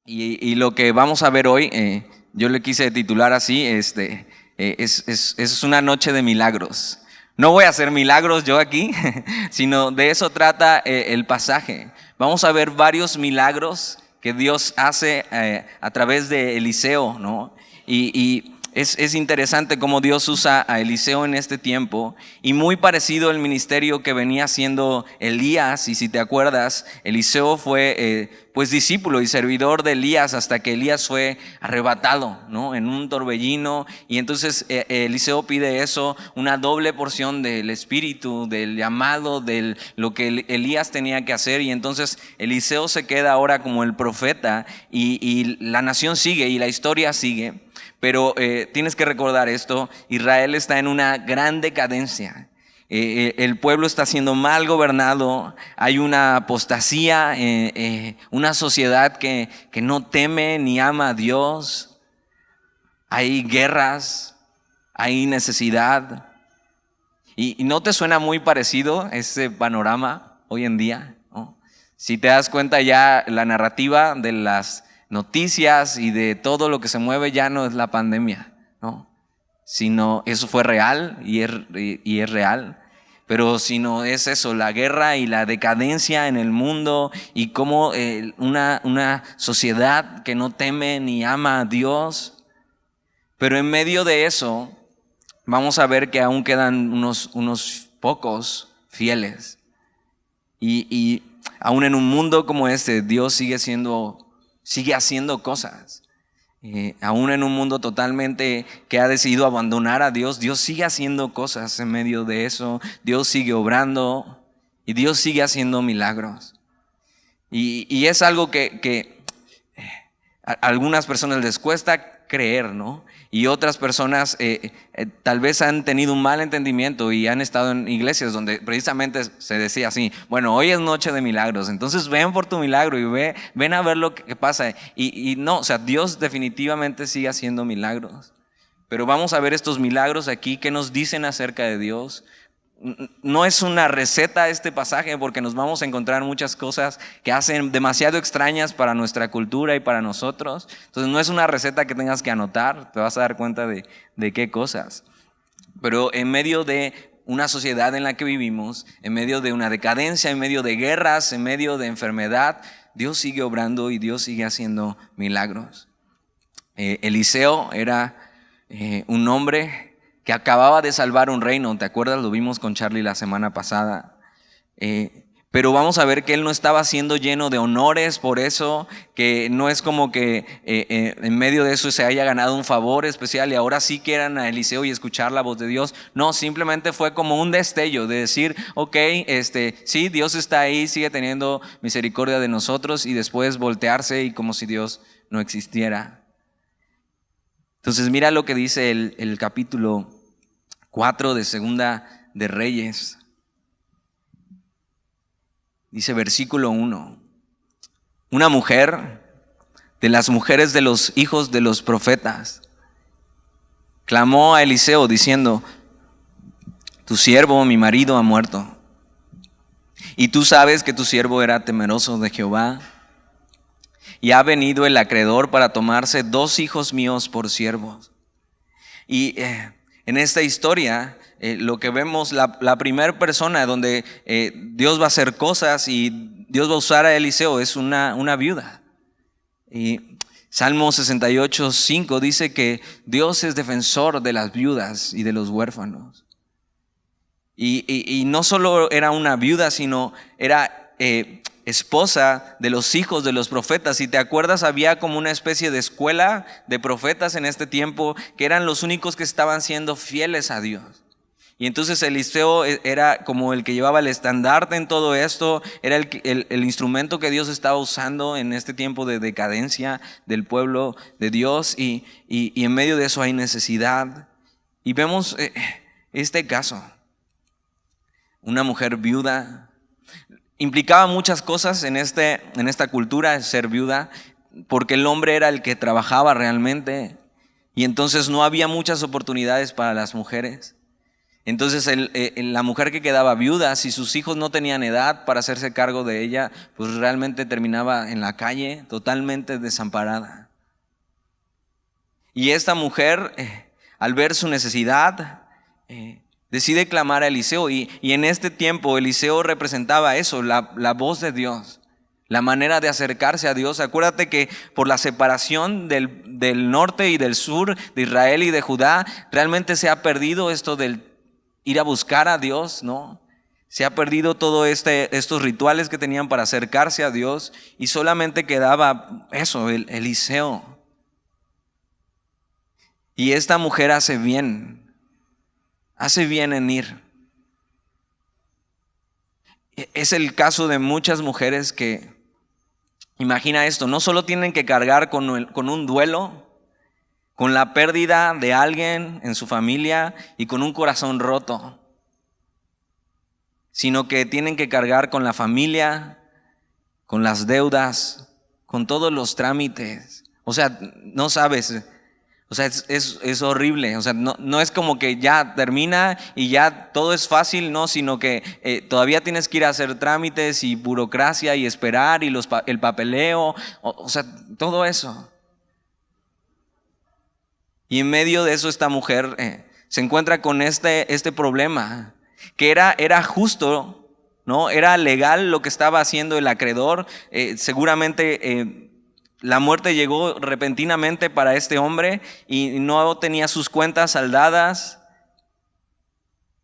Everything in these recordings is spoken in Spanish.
Y lo que vamos a ver hoy, yo le quise titular así, es una noche de milagros. No voy a hacer milagros yo aquí, sino de eso trata el pasaje. Vamos a ver varios milagros que Dios hace a través de Eliseo, ¿no? Y es interesante cómo Dios usa a Eliseo en este tiempo, y muy parecido al ministerio que venía haciendo Elías. Y si te acuerdas, Eliseo fue pues discípulo y servidor de Elías hasta que Elías fue arrebatado, ¿no? En un torbellino. Y entonces Eliseo pide eso, una doble porción del espíritu, del llamado, de lo que Elías tenía que hacer. Y entonces Eliseo se queda ahora como el profeta, y la nación sigue y la historia sigue. Pero tienes que recordar esto: Israel está en una gran decadencia. El pueblo está siendo mal gobernado, hay una apostasía, una sociedad que no teme ni ama a Dios, hay guerras, hay necesidad. ¿Y no te suena muy parecido ese panorama hoy en día, ¿no? Si te das cuenta, ya la narrativa de las noticias y de todo lo que se mueve ya no es la pandemia, ¿no? Sino eso fue real y es real. Pero si no es eso, la guerra y la decadencia en el mundo, y como una sociedad que no teme ni ama a Dios. Pero en medio de eso vamos a ver que aún quedan unos pocos fieles. Y aún en un mundo como este, Dios sigue haciendo cosas. Aún en un mundo totalmente que ha decidido abandonar a Dios, Dios sigue haciendo cosas en medio de eso. Dios sigue obrando y Dios sigue haciendo milagros. Y es algo que a algunas personas les cuesta creer, ¿no? Y otras personas tal vez han tenido un mal entendimiento y han estado en iglesias donde precisamente se decía así: bueno, hoy es noche de milagros, entonces ven por tu milagro y ven a ver lo que pasa. Y no, o sea, Dios definitivamente sigue haciendo milagros. Pero vamos a ver estos milagros aquí que nos dicen acerca de Dios. No es una receta este pasaje, porque nos vamos a encontrar muchas cosas que hacen demasiado extrañas para nuestra cultura y para nosotros. Entonces no es una receta que tengas que anotar, te vas a dar cuenta de qué cosas. Pero en medio de una sociedad en la que vivimos, en medio de una decadencia, en medio de guerras, en medio de enfermedad, Dios sigue obrando y Dios sigue haciendo milagros. Eliseo era un hombre que acababa de salvar un reino. ¿Te acuerdas? Lo vimos con Charlie la semana pasada. Pero vamos a ver que él no estaba siendo lleno de honores por eso, que no es como que en medio de eso se haya ganado un favor especial y ahora sí quieran a Eliseo y escuchar la voz de Dios. No, simplemente fue como un destello de decir: ok, sí, Dios está ahí, sigue teniendo misericordia de nosotros, y después voltearse y como si Dios no existiera. Entonces mira lo que dice el capítulo 4 de Segunda de Reyes. Dice versículo 1: una mujer de las mujeres de los hijos de los profetas clamó a Eliseo diciendo: tu siervo, mi marido, ha muerto, y tú sabes que tu siervo era temeroso de Jehová, y ha venido el acreedor para tomarse 2 hijos míos por siervos. Y en esta historia lo que vemos, la primera persona donde Dios va a hacer cosas y Dios va a usar a Eliseo es una viuda. Y Salmo 68:5 dice que Dios es defensor de las viudas y de los huérfanos. Y no solo era una viuda, sino era esposa de los hijos de los profetas. Si te acuerdas, había como una especie de escuela de profetas en este tiempo que eran los únicos que estaban siendo fieles a Dios. Y entonces Eliseo era como el que llevaba el estandarte en todo esto, era el instrumento que Dios estaba usando en este tiempo de decadencia del pueblo de Dios. Y en medio de eso hay necesidad. Y vemos este caso: una mujer viuda. Implicaba muchas cosas en esta cultura, ser viuda, porque el hombre era el que trabajaba realmente, y entonces no había muchas oportunidades para las mujeres. Entonces la mujer que quedaba viuda, si sus hijos no tenían edad para hacerse cargo de ella, pues realmente terminaba en la calle totalmente desamparada. Y esta mujer, al ver su necesidad, decide clamar a Eliseo. Y en este tiempo Eliseo representaba eso, la voz de Dios, la manera de acercarse a Dios. Acuérdate que por la separación del norte y del sur, de Israel y de Judá, realmente se ha perdido esto del ir a buscar a Dios, ¿no? Se ha perdido todo estos rituales que tenían para acercarse a Dios, y solamente quedaba eso, Eliseo. Y esta mujer hace bien en ir. Es el caso de muchas mujeres que, imagina esto, no solo tienen que cargar con un duelo, con la pérdida de alguien en su familia y con un corazón roto, sino que tienen que cargar con la familia, con las deudas, con todos los trámites. O sea, no sabes, o sea, es horrible. O sea, no es como que ya termina y ya todo es fácil, no, sino que todavía tienes que ir a hacer trámites y burocracia y esperar y el papeleo, o sea, todo eso. Y en medio de eso esta mujer se encuentra con este problema, que era justo, ¿no? Era legal lo que estaba haciendo el acreedor. Seguramente la muerte llegó repentinamente para este hombre y no tenía sus cuentas saldadas.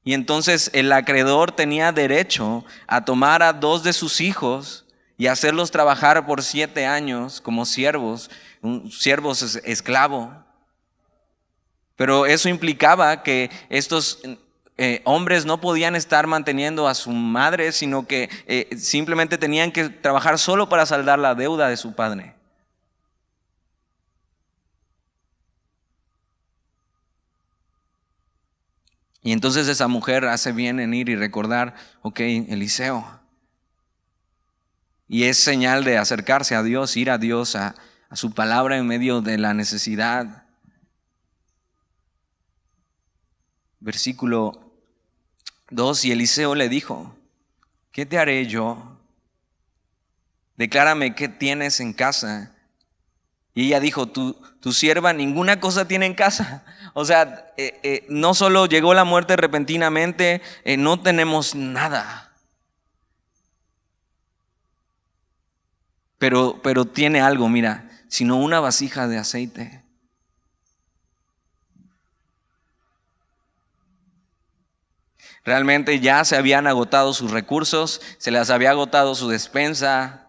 Y entonces el acreedor tenía derecho a tomar a 2 de sus hijos y hacerlos trabajar por 7 años como siervos, siervos esclavos. Pero eso implicaba que estos hombres no podían estar manteniendo a su madre, sino que simplemente tenían que trabajar solo para saldar la deuda de su padre. Y entonces esa mujer hace bien en ir y recordar, ok, Eliseo. Y es señal de acercarse a Dios, ir a Dios, a su palabra en medio de la necesidad. Versículo 2, y Eliseo le dijo, ¿qué te haré yo? Declárame qué tienes en casa. Y ella dijo, tu sierva ninguna cosa tiene en casa. O sea, no solo llegó la muerte repentinamente, no tenemos nada. Pero tiene algo, mira, sino una vasija de aceite. Realmente ya se habían agotado sus recursos, se les había agotado su despensa,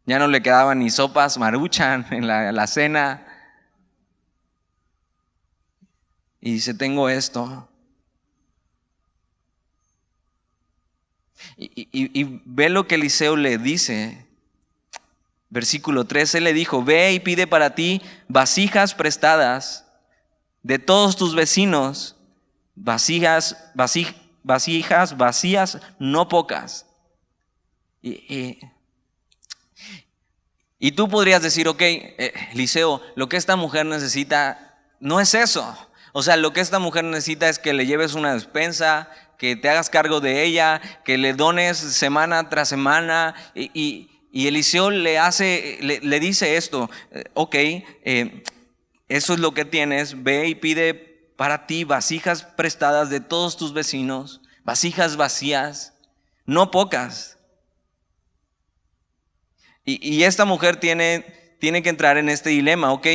ya no le quedaban ni sopas Maruchan en la cena. Y dice, tengo esto. Y ve lo que Eliseo le dice. Versículo 13 le dijo, ve y pide para ti vasijas prestadas de todos tus vecinos, vasijas vacías, no pocas. Y tú podrías decir, ok, Eliseo, lo que esta mujer necesita no es eso. O sea, lo que esta mujer necesita es que le lleves una despensa, que te hagas cargo de ella, que le dones semana tras semana. Y Eliseo le dice esto, ok, eso es lo que tienes, ve y pide para ti vasijas prestadas de todos tus vecinos, vasijas vacías, no pocas. Y esta mujer tiene que entrar en este dilema, ok,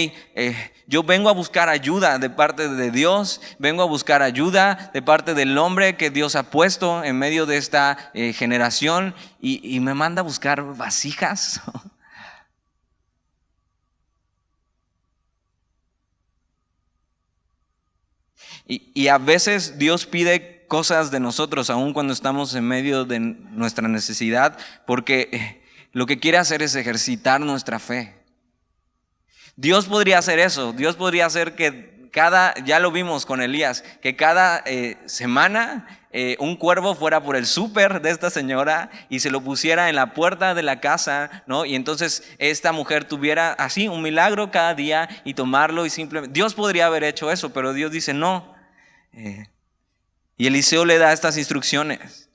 yo vengo a buscar ayuda de parte de Dios, vengo a buscar ayuda de parte del hombre que Dios ha puesto en medio de esta generación y me manda a buscar vasijas. Y a veces Dios pide cosas de nosotros, aun cuando estamos en medio de nuestra necesidad, porque lo que quiere hacer es ejercitar nuestra fe. Dios podría hacer eso. Dios podría hacer que ya lo vimos con Elías, que cada semana un cuervo fuera por el súper de esta señora y se lo pusiera en la puerta de la casa, ¿no? Y entonces esta mujer tuviera así un milagro cada día y tomarlo y simplemente. Dios podría haber hecho eso, pero Dios dice no. Y Eliseo le da estas instrucciones: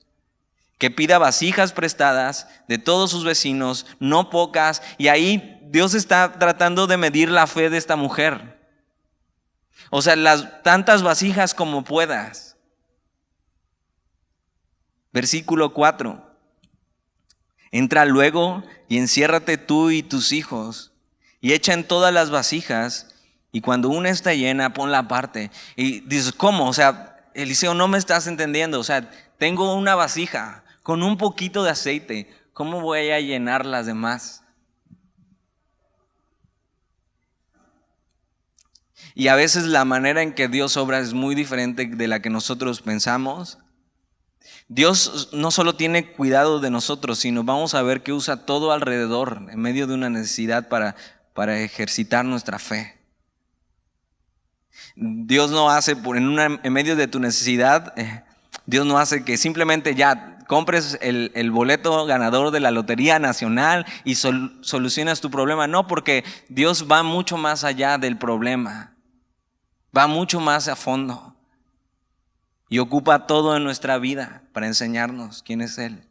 que pida vasijas prestadas de todos sus vecinos, no pocas. Y ahí Dios está tratando de medir la fe de esta mujer. O sea, las tantas vasijas como puedas. Versículo 4. Entra luego y enciérrate tú y tus hijos, y echa en todas las vasijas, y cuando una está llena, ponla aparte. Y dices, ¿cómo? O sea, Eliseo, no me estás entendiendo. O sea, tengo una vasija con un poquito de aceite, ¿cómo voy a llenar las demás? Y a veces la manera en que Dios obra es muy diferente de la que nosotros pensamos. Dios no solo tiene cuidado de nosotros, sino vamos a ver que usa todo alrededor en medio de una necesidad para ejercitar nuestra fe. Dios no hace en medio de tu necesidad, Dios no hace que simplemente ya compres el boleto ganador de la Lotería Nacional y solucionas tu problema. No, porque Dios va mucho más allá del problema, va mucho más a fondo y ocupa todo en nuestra vida para enseñarnos quién es Él.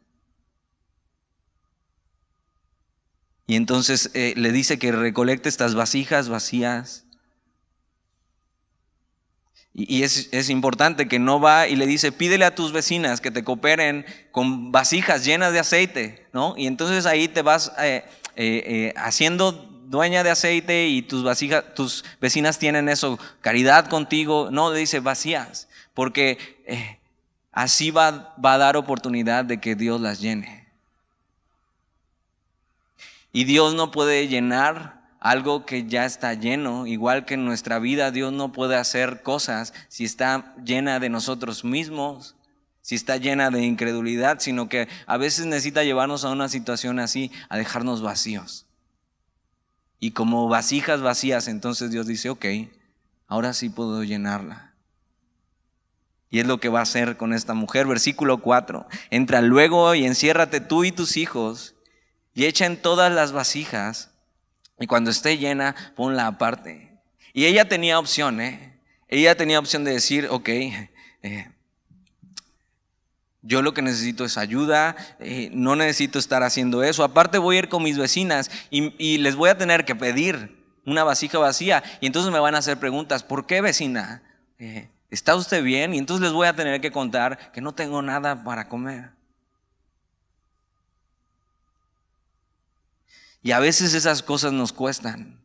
Y entonces le dice que recolecte estas vasijas vacías. Y es importante que no va y le dice, pídele a tus vecinas que te cooperen con vasijas llenas de aceite, ¿no? Y entonces ahí te vas haciendo dueña de aceite y tus vecinas tienen eso, caridad contigo. No, le dice vacías, porque así va a dar oportunidad de que Dios las llene. Y Dios no puede llenar algo que ya está lleno. Igual que en nuestra vida, Dios no puede hacer cosas si está llena de nosotros mismos, si está llena de incredulidad, sino que a veces necesita llevarnos a una situación así, a dejarnos vacíos. Y como vasijas vacías, entonces Dios dice, ok, ahora sí puedo llenarla. Y es lo que va a hacer con esta mujer. Versículo 4. Entra luego y enciérrate tú y tus hijos, y echa en todas las vasijas, y cuando esté llena, ponla aparte. Y ella tenía opción, Ella tenía opción de decir, ok, yo lo que necesito es ayuda, no necesito estar haciendo eso. Aparte voy a ir con mis vecinas y les voy a tener que pedir una vasija vacía. Y entonces me van a hacer preguntas, ¿por qué, vecina? ¿Está usted bien? Y entonces les voy a tener que contar que no tengo nada para comer. Y a veces esas cosas nos cuestan.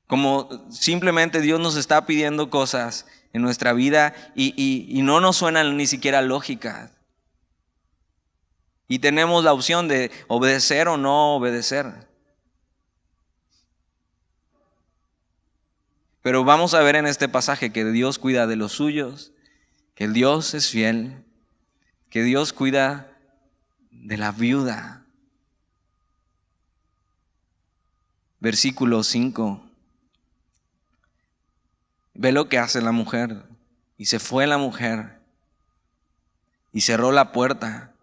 Como simplemente Dios nos está pidiendo cosas en nuestra vida y no nos suenan ni siquiera lógicas. Y tenemos la opción de obedecer o no obedecer. Pero vamos a ver en este pasaje que Dios cuida de los suyos, que Dios es fiel, que Dios cuida de la viuda. Versículo 5. Ve lo que hace la mujer. Y se fue la mujer y cerró la puerta,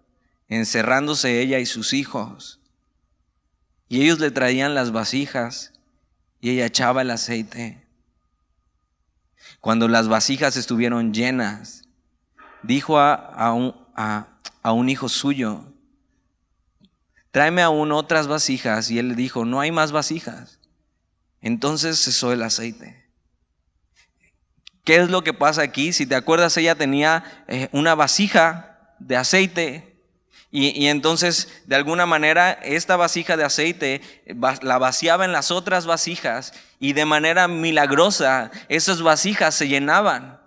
encerrándose ella y sus hijos. Y ellos le traían las vasijas y ella echaba el aceite. Cuando las vasijas estuvieron llenas, dijo a un hijo suyo, tráeme aún otras vasijas. Y él le dijo, no hay más vasijas. Entonces cesó el aceite. ¿Qué es lo que pasa aquí? Si te acuerdas, ella tenía una vasija de aceite y entonces de alguna manera esta vasija de aceite la vaciaba en las otras vasijas y de manera milagrosa esas vasijas se llenaban.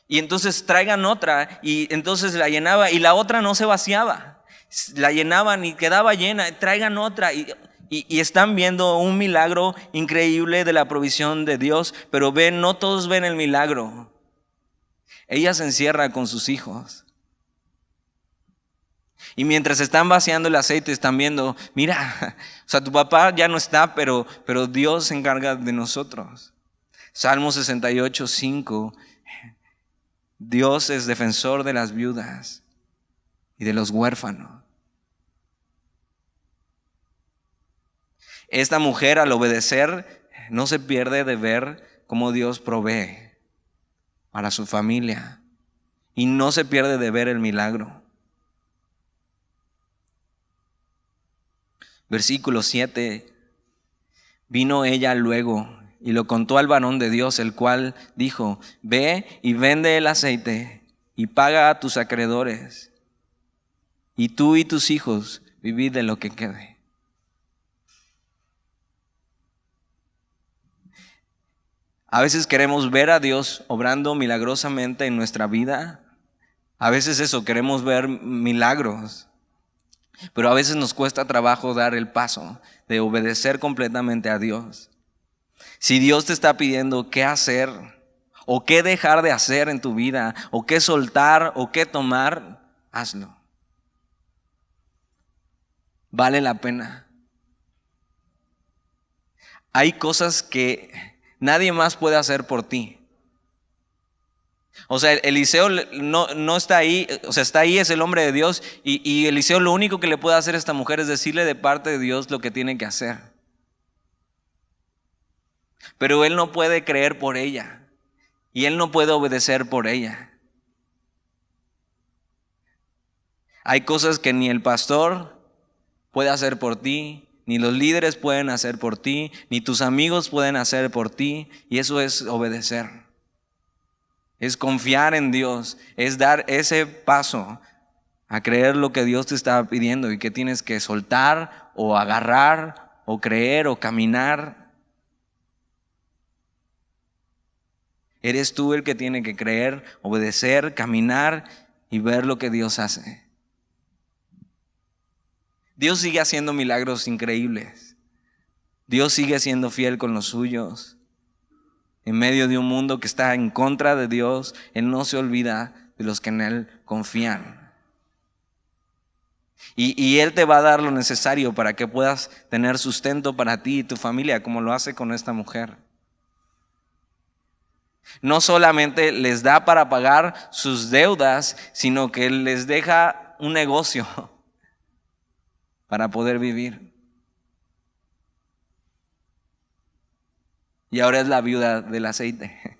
Y entonces traigan otra y entonces la llenaba y la otra no se vaciaba. La llenaban y quedaba llena, traigan otra y están viendo un milagro increíble de la provisión de Dios, pero no todos ven el milagro. Ella se encierra con sus hijos. Y mientras están vaciando el aceite, están viendo, mira, o sea, tu papá ya no está, pero Dios se encarga de nosotros. Salmo 68, 5. Dios es defensor de las viudas y de los huérfanos. Esta mujer, al obedecer, no se pierde de ver cómo Dios provee para su familia. y no se pierde de ver el milagro. Versículo 7. Vino ella luego y lo contó al varón de Dios, el cual dijo: ve y vende el aceite y paga a tus acreedores, y tú y tus hijos vivid de lo que quede. A veces queremos ver a Dios obrando milagrosamente en nuestra vida. A veces queremos ver milagros. Pero a veces nos cuesta trabajo dar el paso de obedecer completamente a Dios. Si Dios te está pidiendo qué hacer o qué dejar de hacer en tu vida, o qué soltar o qué tomar, hazlo. Vale la pena. Hay cosas que nadie más puede hacer por ti. O sea, Eliseo no está ahí, o sea, está ahí, es el hombre de Dios, y Eliseo lo único que le puede hacer a esta mujer es decirle de parte de Dios lo que tiene que hacer. Pero él no puede creer por ella, y él no puede obedecer por ella. Hay cosas que ni el pastor puede hacer por ti, ni los líderes pueden hacer por ti, ni tus amigos pueden hacer por ti, y eso es obedecer. Es confiar en Dios, es dar ese paso a creer lo que Dios te está pidiendo y que tienes que soltar o agarrar o creer o caminar. Eres tú el que tiene que creer, obedecer, caminar y ver lo que Dios hace. Dios sigue haciendo milagros increíbles. Dios sigue siendo fiel con los suyos. En medio de un mundo que está en contra de Dios, Él no se olvida de los que en Él confían. Y Él te va a dar lo necesario para que puedas tener sustento para ti y tu familia, como lo hace con esta mujer. No solamente les da para pagar sus deudas, sino que les deja un negocio para poder vivir. Y ahora es la viuda del aceite.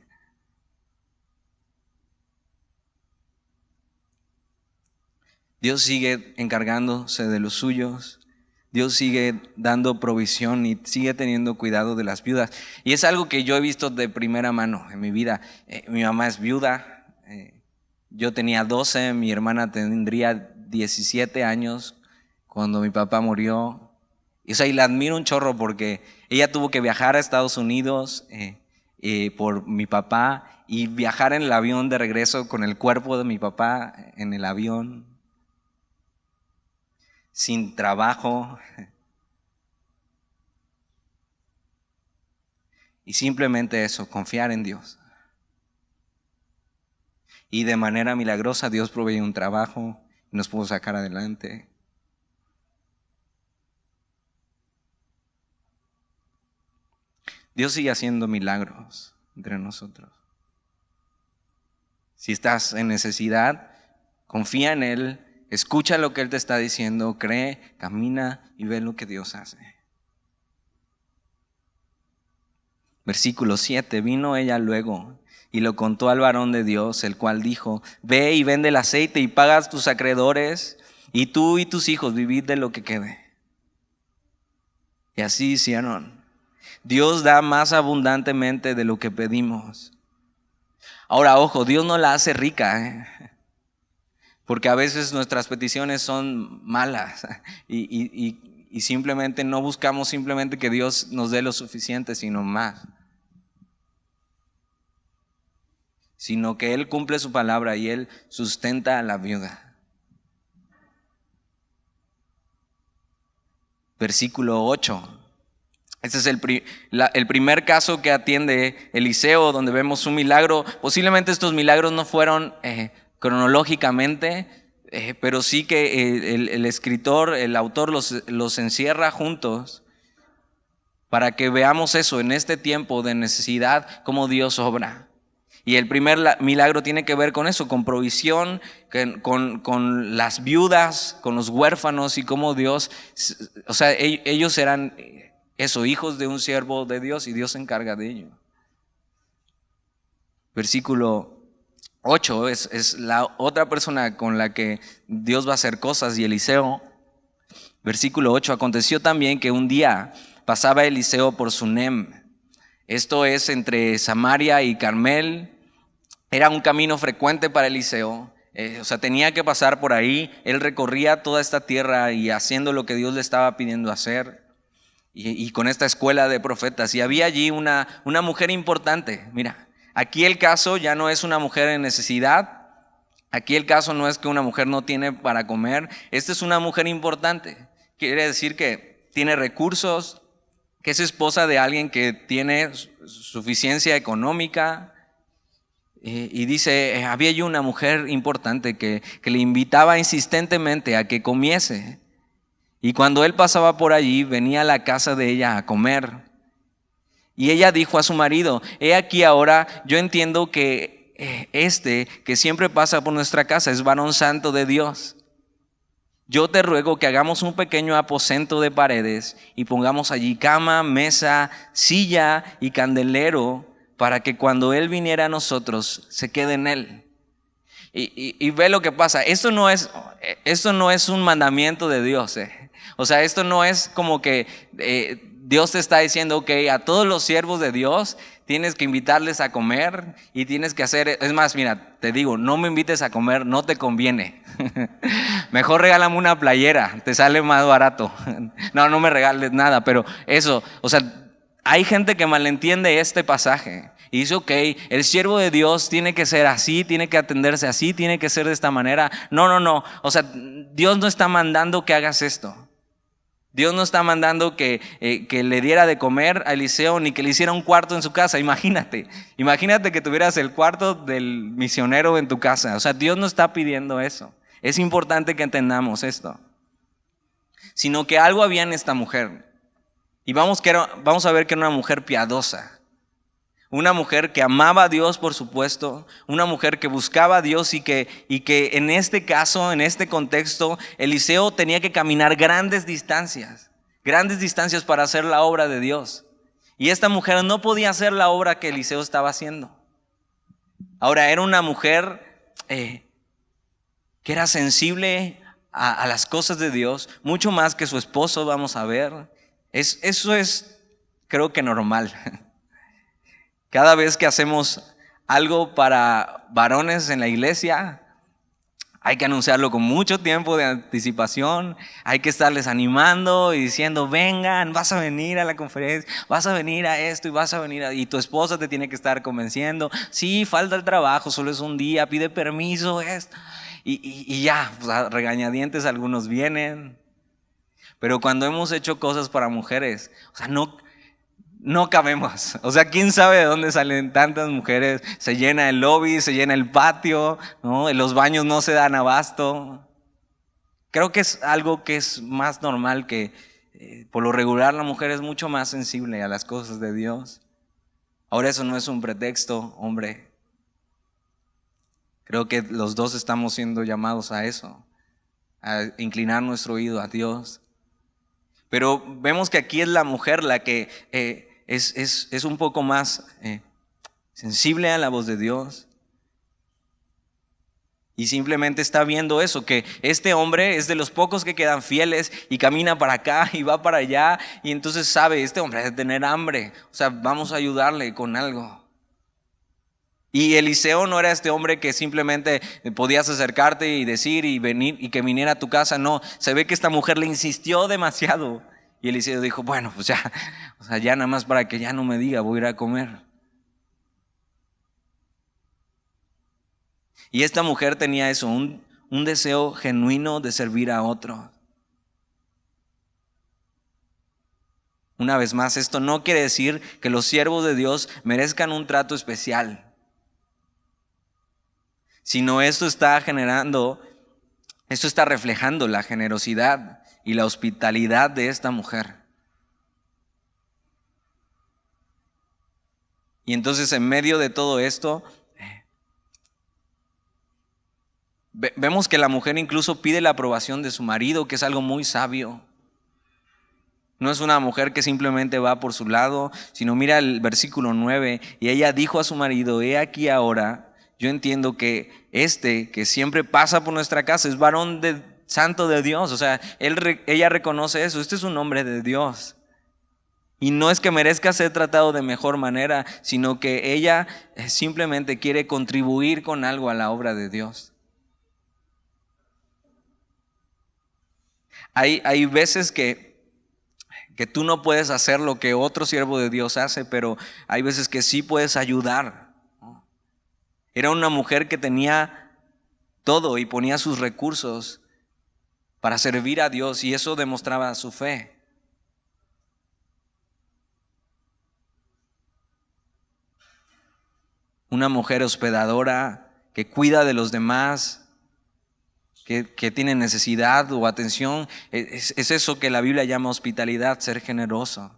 Dios sigue encargándose de los suyos. Dios sigue dando provisión y sigue teniendo cuidado de las viudas. Y es algo que yo he visto de primera mano en mi vida. Mi mamá es viuda. Yo tenía 12, mi hermana tendría 17 años cuando mi papá murió. Y la admiro un chorro porque ella tuvo que viajar a Estados Unidos por mi papá y viajar en el avión de regreso con el cuerpo de mi papá en el avión, sin trabajo, y simplemente eso, confiar en Dios. Y de manera milagrosa Dios proveyó un trabajo y nos pudo sacar adelante. Dios sigue haciendo milagros entre nosotros. Si estás en necesidad, confía en Él, escucha lo que Él te está diciendo, cree, camina y ve lo que Dios hace. Versículo 7, vino ella luego y lo contó al varón de Dios, el cual dijo: ve y vende el aceite y pagas tus acreedores, y tú y tus hijos vivid de lo que quede. Y así hicieron. Dios da más abundantemente de lo que pedimos. Ahora, ojo, Dios no la hace rica, porque a veces nuestras peticiones son malas y simplemente no buscamos simplemente que Dios nos dé lo suficiente, sino más. Sino que Él cumple su palabra y Él sustenta a la viuda. Versículo 8. Este es el primer caso que atiende Eliseo, donde vemos un milagro. Posiblemente estos milagros no fueron cronológicamente, pero sí que el escritor, el autor los encierra juntos para que veamos eso en este tiempo de necesidad, cómo Dios obra. Y el primer milagro tiene que ver con eso, con provisión, con las viudas, con los huérfanos y cómo Dios, o sea, ellos eran hijos de un siervo de Dios y Dios se encarga de ello. Versículo 8 es la otra persona con la que Dios va a hacer cosas, y Eliseo, versículo 8, aconteció también que un día pasaba Eliseo por Sunem. Esto es entre Samaria y Carmel. Era un camino frecuente para Eliseo. O sea, tenía que pasar por ahí. Él recorría toda esta tierra y haciendo lo que Dios le estaba pidiendo hacer. Y con esta escuela de profetas. Y había allí una mujer importante. Mira, aquí el caso ya no es una mujer en necesidad. Aquí el caso no es que una mujer no tiene para comer. Esta es una mujer importante. Quiere decir que tiene recursos, que es esposa de alguien que tiene suficiencia económica. Y dice, había allí una mujer importante que le invitaba insistentemente a que comiese. Y cuando él pasaba por allí, venía a la casa de ella a comer. Y ella dijo a su marido, he aquí ahora, yo entiendo que que siempre pasa por nuestra casa es varón santo de Dios. Yo te ruego que hagamos un pequeño aposento de paredes y pongamos allí cama, mesa, silla y candelero, para que cuando Él viniera a nosotros se quede en Él. Y ve lo que pasa. Esto no es un mandamiento de Dios. O sea, esto no es como que Dios te está diciendo, ok, a todos los siervos de Dios tienes que invitarles a comer y tienes que hacer. Es más, mira, te digo, no me invites a comer, no te conviene. Mejor regálame una playera, te sale más barato. No me regales nada, pero eso, o sea, hay gente que malentiende este pasaje y dice, ok, el siervo de Dios tiene que ser así, tiene que atenderse así, tiene que ser de esta manera. No, o sea, Dios no está mandando que hagas esto. Dios no está mandando que le diera de comer a Eliseo, ni que le hiciera un cuarto en su casa. Imagínate que tuvieras el cuarto del misionero en tu casa. O sea, Dios no está pidiendo eso. Es importante que entendamos esto. Sino que algo había en esta mujer. Y vamos a ver que era una mujer piadosa. Una mujer que amaba a Dios, por supuesto. Una mujer que buscaba a Dios y que en este caso, en este contexto, Eliseo tenía que caminar grandes distancias para hacer la obra de Dios. Y esta mujer no podía hacer la obra que Eliseo estaba haciendo. Ahora, era una mujer que era sensible a las cosas de Dios, mucho más que su esposo, vamos a ver. Eso es, creo que normal. Cada vez que hacemos algo para varones en la iglesia, hay que anunciarlo con mucho tiempo de anticipación. Hay que estarles animando y diciendo, vengan, vas a venir a la conferencia, vas a venir a esto y vas a venir y tu esposa te tiene que estar convenciendo. Sí, falta el trabajo, solo es un día, pide permiso, esto. Y ya, pues a regañadientes algunos vienen. Pero cuando hemos hecho cosas para mujeres, o sea, no cabemos. O sea, ¿quién sabe de dónde salen tantas mujeres? Se llena el lobby, se llena el patio, ¿no? En los baños no se dan abasto. Creo que es algo que es más normal que por lo regular la mujer es mucho más sensible a las cosas de Dios. Ahora eso no es un pretexto, hombre. Creo que los dos estamos siendo llamados a eso, a inclinar nuestro oído a Dios. Pero vemos que aquí es la mujer la que es un poco más sensible a la voz de Dios. Y simplemente está viendo eso, que este hombre es de los pocos que quedan fieles y camina para acá y va para allá. Y entonces sabe, este hombre debe tener hambre. O sea, vamos a ayudarle con algo. Y Eliseo no era este hombre que simplemente podías acercarte y decir y venir y que viniera a tu casa. No, se ve que esta mujer le insistió demasiado. Y Eliseo dijo, bueno, pues ya, o sea, ya nada más para que ya no me diga, voy a ir a comer. Y esta mujer tenía eso, un deseo genuino de servir a otro. Una vez más, esto no quiere decir que los siervos de Dios merezcan un trato especial. Sino esto está reflejando la generosidad y la hospitalidad de esta mujer. Y entonces en medio de todo esto, vemos que la mujer incluso pide la aprobación de su marido, que es algo muy sabio. No es una mujer que simplemente va por su lado, sino mira el versículo 9, y ella dijo a su marido, he aquí ahora, yo entiendo que que siempre pasa por nuestra casa es varón santo de Dios. O sea, ella reconoce eso. Este es un hombre de Dios. Y no es que merezca ser tratado de mejor manera, sino que ella simplemente quiere contribuir con algo a la obra de Dios. Hay veces que tú no puedes hacer lo que otro siervo de Dios hace, pero hay veces que sí puedes ayudar. Era una mujer que tenía todo y ponía sus recursos para servir a Dios, y eso demostraba su fe. Una mujer hospedadora que cuida de los demás, que tiene necesidad o atención. Es eso que la Biblia llama hospitalidad, ser generoso.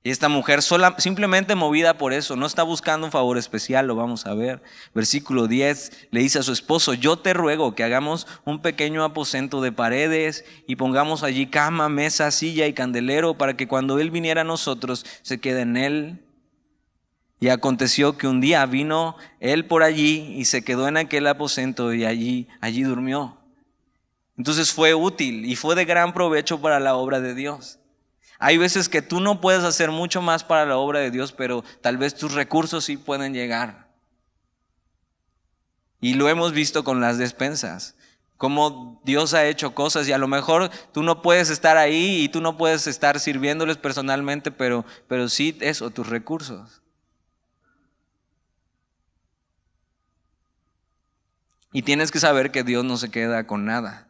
Y esta mujer simplemente movida por eso, no está buscando un favor especial, lo vamos a ver. Versículo 10 le dice a su esposo: yo te ruego que hagamos un pequeño aposento de paredes y pongamos allí cama, mesa, silla y candelero, para que cuando él viniera a nosotros se quede en él. Y aconteció que un día vino él por allí y se quedó en aquel aposento y allí durmió. Entonces fue útil y fue de gran provecho para la obra de Dios. Hay veces que tú no puedes hacer mucho más para la obra de Dios, pero tal vez tus recursos sí pueden llegar. Y lo hemos visto con las despensas, cómo Dios ha hecho cosas, y a lo mejor tú no puedes estar ahí y tú no puedes estar sirviéndoles personalmente, pero sí eso, tus recursos. Y tienes que saber que Dios no se queda con nada.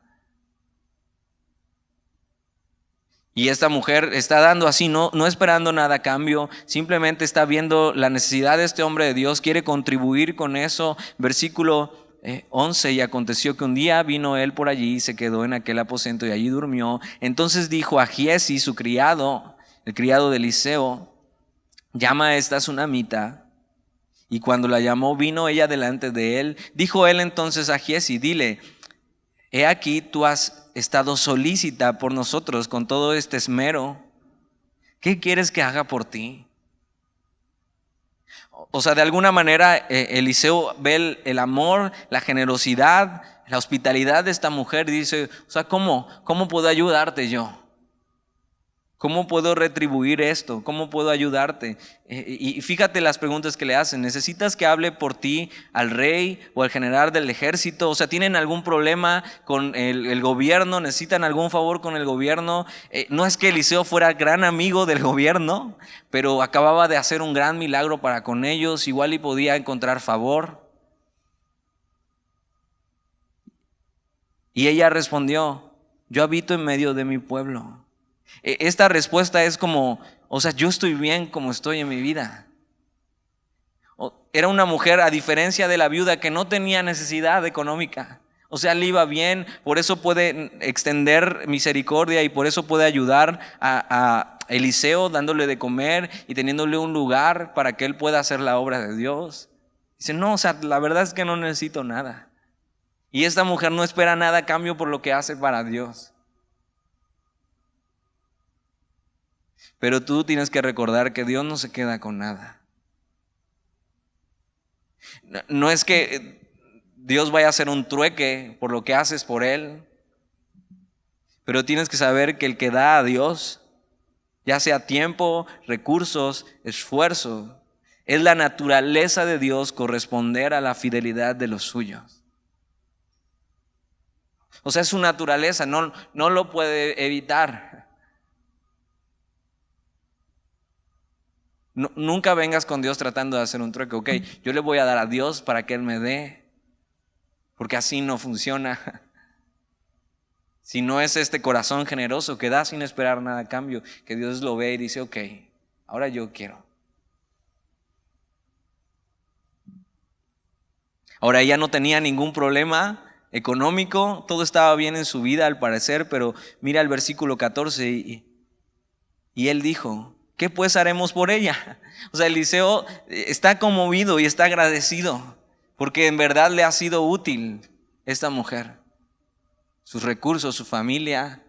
Y esta mujer está dando así, no esperando nada a cambio, simplemente está viendo la necesidad de este hombre de Dios, quiere contribuir con eso. Versículo 11, y aconteció que un día vino él por allí y se quedó en aquel aposento y allí durmió. Entonces dijo a Giezi, su criado, el criado de Eliseo: llama a esta sunamita. Y cuando la llamó, vino ella delante de él. Dijo él entonces a Giezi: dile, he aquí tú has estado solícita por nosotros con todo este esmero. ¿Qué quieres que haga por ti? O sea, de alguna manera Eliseo ve el amor, la generosidad, la hospitalidad de esta mujer y dice: o sea, ¿cómo puedo ayudarte yo? ¿Cómo puedo retribuir esto? ¿Cómo puedo ayudarte? Y fíjate las preguntas que le hacen. ¿Necesitas que hable por ti al rey o al general del ejército? O sea, ¿tienen algún problema con el gobierno? ¿Necesitan algún favor con el gobierno? No es que Eliseo fuera gran amigo del gobierno, pero acababa de hacer un gran milagro para con ellos. Igual y podía encontrar favor. Y ella respondió: yo habito en medio de mi pueblo. Esta respuesta es como, o sea, yo estoy bien como estoy en mi vida. Era una mujer, a diferencia de la viuda, que no tenía necesidad económica. O sea, le iba bien, por eso puede extender misericordia y por eso puede ayudar a Eliseo dándole de comer y teniéndole un lugar para que él pueda hacer la obra de Dios. Dice: no, o sea, la verdad es que no necesito nada. Y esta mujer no espera nada a cambio por lo que hace para Dios. Pero tú tienes que recordar que Dios no se queda con nada. No es que Dios vaya a hacer un trueque por lo que haces por Él, pero tienes que saber que el que da a Dios, ya sea tiempo, recursos, esfuerzo, es la naturaleza de Dios corresponder a la fidelidad de los suyos. O sea, es su naturaleza, no lo puede evitar. Nunca vengas con Dios tratando de hacer un trueque. Ok, yo le voy a dar a Dios para que Él me dé, porque así no funciona. Si no es este corazón generoso que da sin esperar nada a cambio, que Dios lo ve y dice: ok, ahora yo quiero. Ahora ella no tenía ningún problema económico, todo estaba bien en su vida al parecer, pero mira el versículo 14 y él dijo: ¿qué pues haremos por ella? O sea, Eliseo está conmovido y está agradecido porque en verdad le ha sido útil esta mujer, sus recursos, su familia.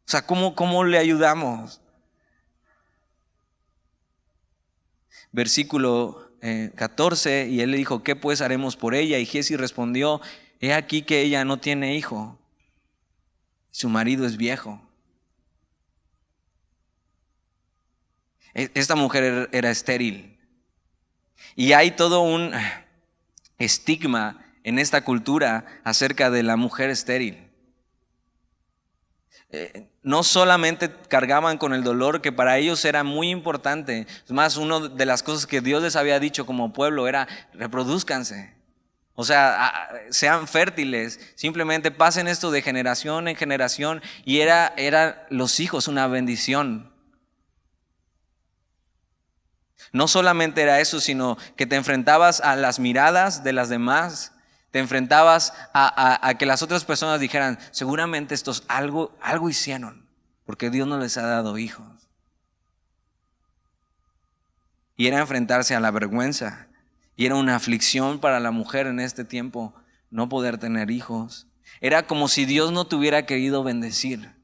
O sea, ¿cómo le ayudamos? Versículo 14, y él le dijo: ¿qué pues haremos por ella? Y Giezi respondió: he aquí que ella no tiene hijo, su marido es viejo. Esta mujer era estéril. Y hay todo un estigma en esta cultura acerca de la mujer estéril. No solamente cargaban con el dolor, que para ellos era muy importante. Es más, una de las cosas que Dios les había dicho como pueblo era: reproduzcanse. O sea, sean fértiles, simplemente pasen esto de generación en generación. Y era los hijos una bendición. No solamente era eso, sino que te enfrentabas a las miradas de las demás. Te enfrentabas a que las otras personas dijeran: seguramente estos algo hicieron, porque Dios no les ha dado hijos. Y era enfrentarse a la vergüenza. Y era una aflicción para la mujer en este tiempo no poder tener hijos. Era como si Dios no te hubiera querido bendecir.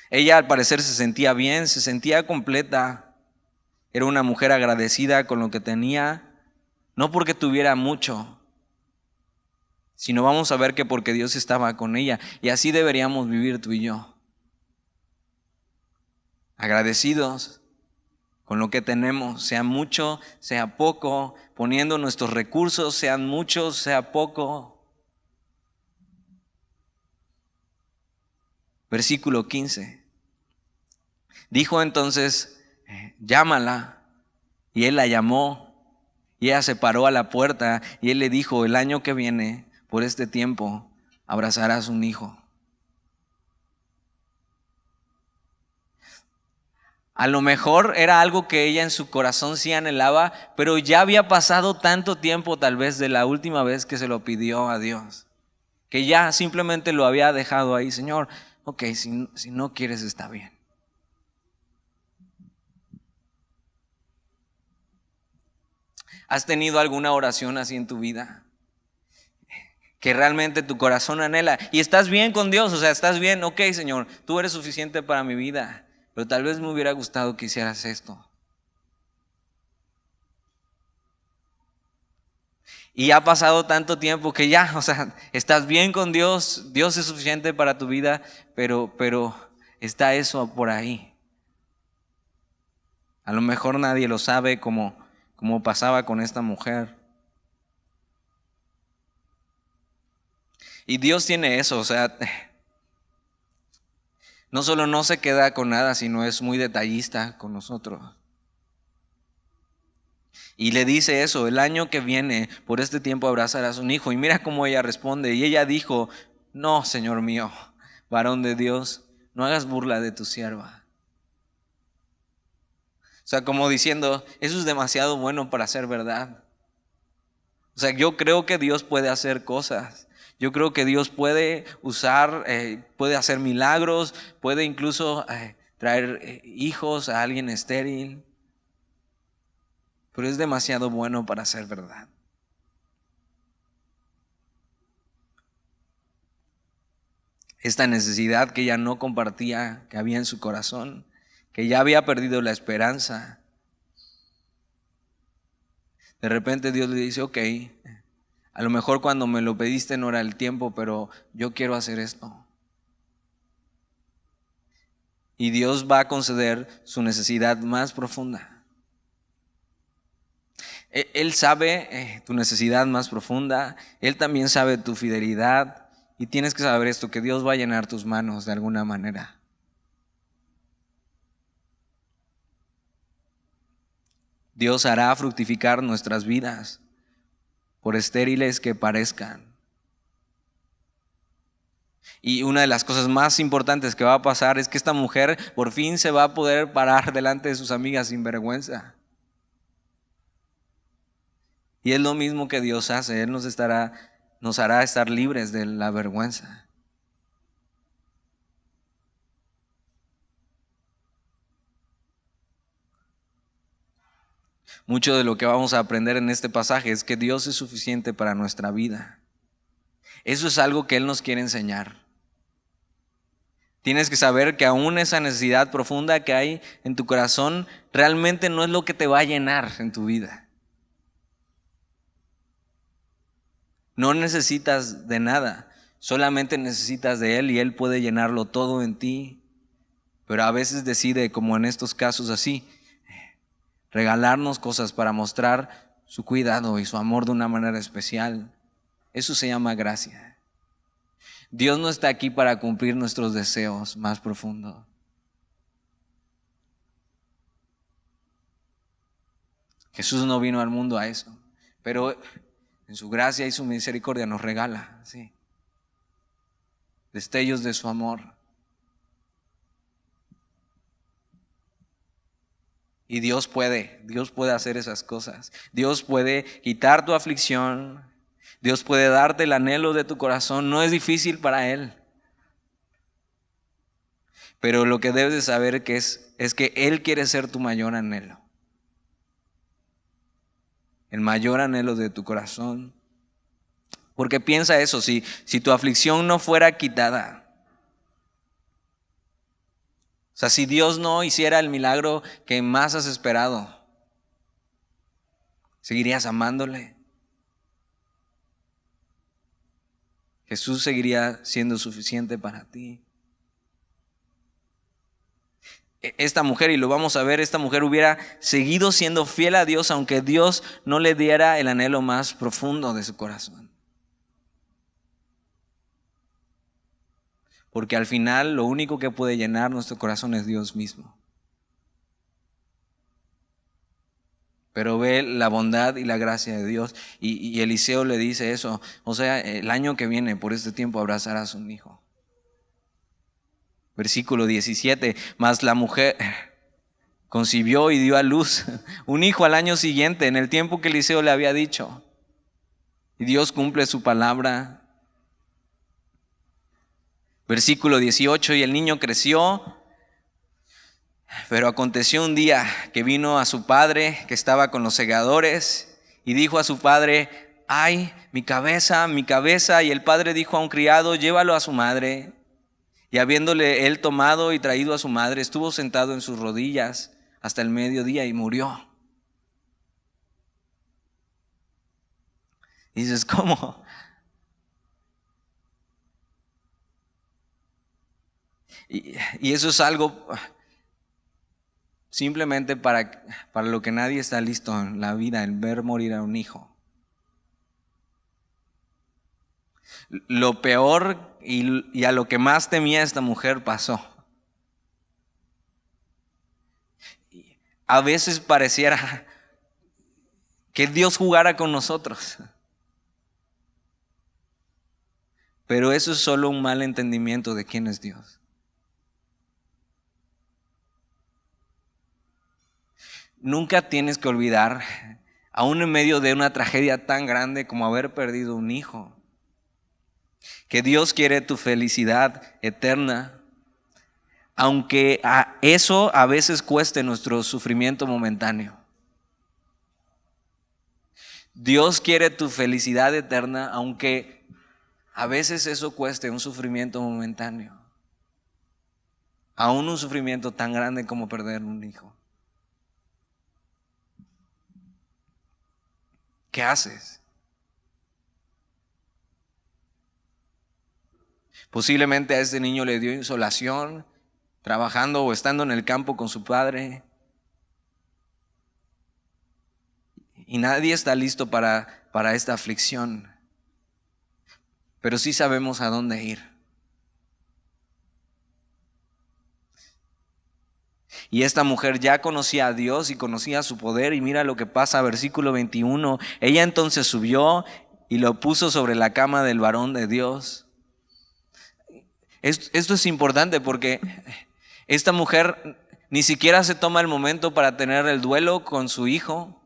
Ella al parecer se sentía bien, se sentía completa. Era una mujer agradecida con lo que tenía, no porque tuviera mucho, sino vamos a ver que porque Dios estaba con ella. Y así deberíamos vivir tú y yo. Agradecidos con lo que tenemos, sea mucho, sea poco, poniendo nuestros recursos, sean muchos, sea poco. Versículo 15. Dijo entonces: llámala. Y él la llamó, y ella se paró a la puerta, y él le dijo: el año que viene, por este tiempo, abrazarás un hijo. A lo mejor era algo que ella en su corazón sí anhelaba, pero ya había pasado tanto tiempo tal vez de la última vez que se lo pidió a Dios, que ya simplemente lo había dejado ahí. Señor, ok, si no quieres está bien. ¿Has tenido alguna oración así en tu vida? Que realmente tu corazón anhela y estás bien con Dios, o sea, estás bien, ok, Señor, tú eres suficiente para mi vida, pero tal vez me hubiera gustado que hicieras esto. Y ha pasado tanto tiempo que ya, o sea, estás bien con Dios, Dios es suficiente para tu vida, pero está eso por ahí. A lo mejor nadie lo sabe como pasaba con esta mujer. Y Dios tiene eso, o sea, no solo no se queda con nada, sino es muy detallista con nosotros. Y le dice eso: el año que viene, por este tiempo abrazarás un hijo. Y mira cómo ella responde. Y ella dijo: no, Señor mío, varón de Dios, no hagas burla de tu sierva. O sea, como diciendo, eso es demasiado bueno para ser verdad. O sea, yo creo que Dios puede hacer cosas. Yo creo que Dios puede usar, puede hacer milagros, puede incluso traer hijos a alguien estéril. Pero es demasiado bueno para ser verdad. Esta necesidad que ella no compartía, que había en su corazón, que ya había perdido la esperanza. De repente Dios le dice: ok, a lo mejor cuando me lo pediste no era el tiempo, pero yo quiero hacer esto. Y Dios va a conceder su necesidad más profunda. Él sabe tu necesidad más profunda. Él también sabe tu fidelidad. Y tienes que saber esto, que Dios va a llenar tus manos de alguna manera. Dios hará fructificar nuestras vidas, por estériles que parezcan. Y una de las cosas más importantes que va a pasar es que esta mujer por fin se va a poder parar delante de sus amigas sin vergüenza. Y es lo mismo que Dios hace. Él nos hará estar libres de la vergüenza. Mucho de lo que vamos a aprender en este pasaje es que Dios es suficiente para nuestra vida. Eso es algo que Él nos quiere enseñar. Tienes que saber que aún esa necesidad profunda que hay en tu corazón realmente no es lo que te va a llenar en tu vida. No necesitas de nada, solamente necesitas de Él y Él puede llenarlo todo en ti. Pero a veces decide, como en estos casos así, regalarnos cosas para mostrar su cuidado y su amor de una manera especial. Eso se llama gracia. Dios no está aquí para cumplir nuestros deseos más profundos. Jesús no vino al mundo a eso, pero en su gracia y su misericordia nos regala, sí, destellos de su amor. Y Dios puede hacer esas cosas. Dios puede quitar tu aflicción. Dios puede darte el anhelo de tu corazón. No es difícil para Él. Pero lo que debes de saber es que Él quiere ser tu mayor anhelo. El mayor anhelo de tu corazón. Porque piensa eso, si tu aflicción no fuera quitada, o sea, si Dios no hiciera el milagro que más has esperado, ¿seguirías amándole? Jesús seguiría siendo suficiente para ti. Esta mujer, y lo vamos a ver, esta mujer hubiera seguido siendo fiel a Dios aunque Dios no le diera el anhelo más profundo de su corazón. Porque al final lo único que puede llenar nuestro corazón es Dios mismo. Pero ve la bondad y la gracia de Dios. Y Eliseo le dice eso. O sea, el año que viene, por este tiempo, abrazarás a un hijo. Versículo 17. Mas la mujer concibió y dio a luz un hijo al año siguiente, en el tiempo que Eliseo le había dicho. Y Dios cumple su palabra. Versículo 18, y el niño creció, pero aconteció un día que vino a su padre, que estaba con los segadores, y dijo a su padre: ay, mi cabeza, y el padre dijo a un criado: llévalo a su madre. Y habiéndole él tomado y traído a su madre, estuvo sentado en sus rodillas hasta el mediodía y murió. Y dices, ¿cómo? Y eso es algo simplemente para lo que nadie está listo en la vida, el ver morir a un hijo. Lo peor y a lo que más temía esta mujer pasó. A veces pareciera que Dios jugara con nosotros. Pero eso es solo un mal entendimiento de quién es Dios. Nunca tienes que olvidar, aún en medio de una tragedia tan grande como haber perdido un hijo, que Dios quiere tu felicidad eterna, aunque eso a veces cueste nuestro sufrimiento momentáneo. Dios quiere tu felicidad eterna, aunque a veces eso cueste un sufrimiento momentáneo, aún un sufrimiento tan grande como perder un hijo. ¿Qué haces? Posiblemente a este niño le dio insolación, trabajando o estando en el campo con su padre. Y nadie está listo para esta aflicción. Pero sí sabemos a dónde ir. Y esta mujer ya conocía a Dios y conocía su poder. Y mira lo que pasa, versículo 21. Ella entonces subió y lo puso sobre la cama del varón de Dios. Esto es importante porque esta mujer ni siquiera se toma el momento para tener el duelo con su hijo,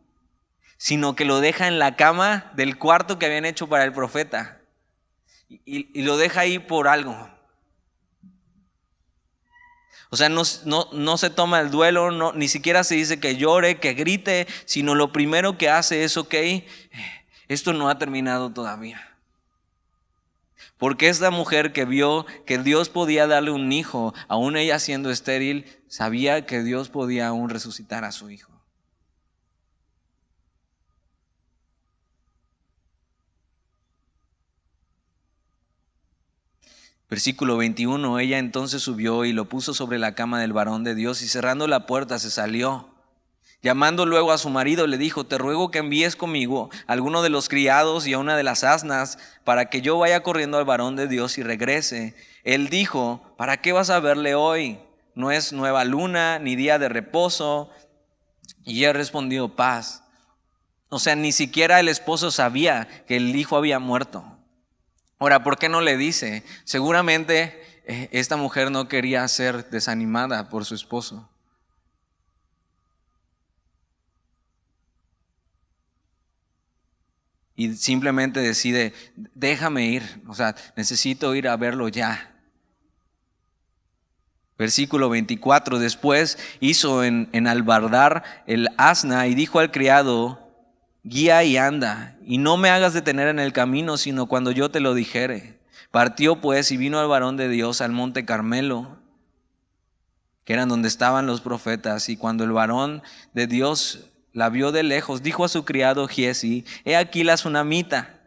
sino que lo deja en la cama del cuarto que habían hecho para el profeta. Y lo deja ahí por algo. O sea, no se toma el duelo, ni siquiera se dice que llore, que grite, sino lo primero que hace es: ok, esto no ha terminado todavía. Porque esta mujer que vio que Dios podía darle un hijo, aún ella siendo estéril, sabía que Dios podía aún resucitar a su hijo. Versículo 21, ella entonces subió y lo puso sobre la cama del varón de Dios y cerrando la puerta se salió. Llamando luego a su marido le dijo, te ruego que envíes conmigo a alguno de los criados y a una de las asnas para que yo vaya corriendo al varón de Dios y regrese. Él dijo, ¿para qué vas a verle hoy? No es nueva luna ni día de reposo. Y ella respondió, paz. O sea, ni siquiera el esposo sabía que el hijo había muerto. Ahora, ¿por qué no le dice? Seguramente esta mujer no quería ser desanimada por su esposo. Y simplemente decide, déjame ir, o sea, necesito ir a verlo ya. Versículo 24, después hizo enalbardar el asna y dijo al criado, guía y anda, y no me hagas detener en el camino, sino cuando yo te lo dijere. Partió pues y vino al varón de Dios al monte Carmelo, que eran donde estaban los profetas, y cuando el varón de Dios la vio de lejos, dijo a su criado Giesi, he aquí la sunamita,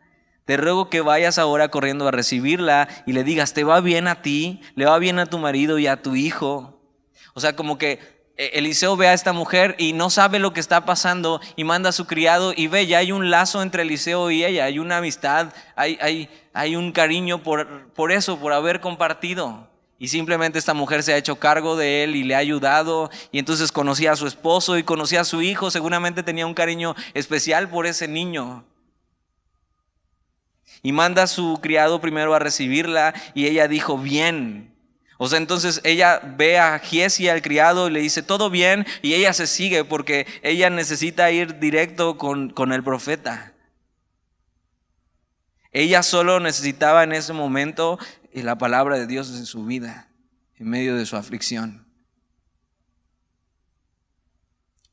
te ruego que vayas ahora corriendo a recibirla y le digas, ¿te va bien a ti? ¿Le va bien a tu marido y a tu hijo? O sea, como que Eliseo ve a esta mujer y no sabe lo que está pasando y manda a su criado y ve, ya hay un lazo entre Eliseo y ella, hay una amistad, hay un cariño por eso, por haber compartido. Y simplemente esta mujer se ha hecho cargo de él y le ha ayudado. Y entonces conocía a su esposo y conocía a su hijo. Seguramente tenía un cariño especial por ese niño. Y manda a su criado primero a recibirla y ella dijo, bien. O sea, entonces ella ve a Giesi, al criado, y le dice, todo bien. Y ella se sigue porque ella necesita ir directo con el profeta. Ella solo necesitaba en ese momento la palabra de Dios en su vida, en medio de su aflicción.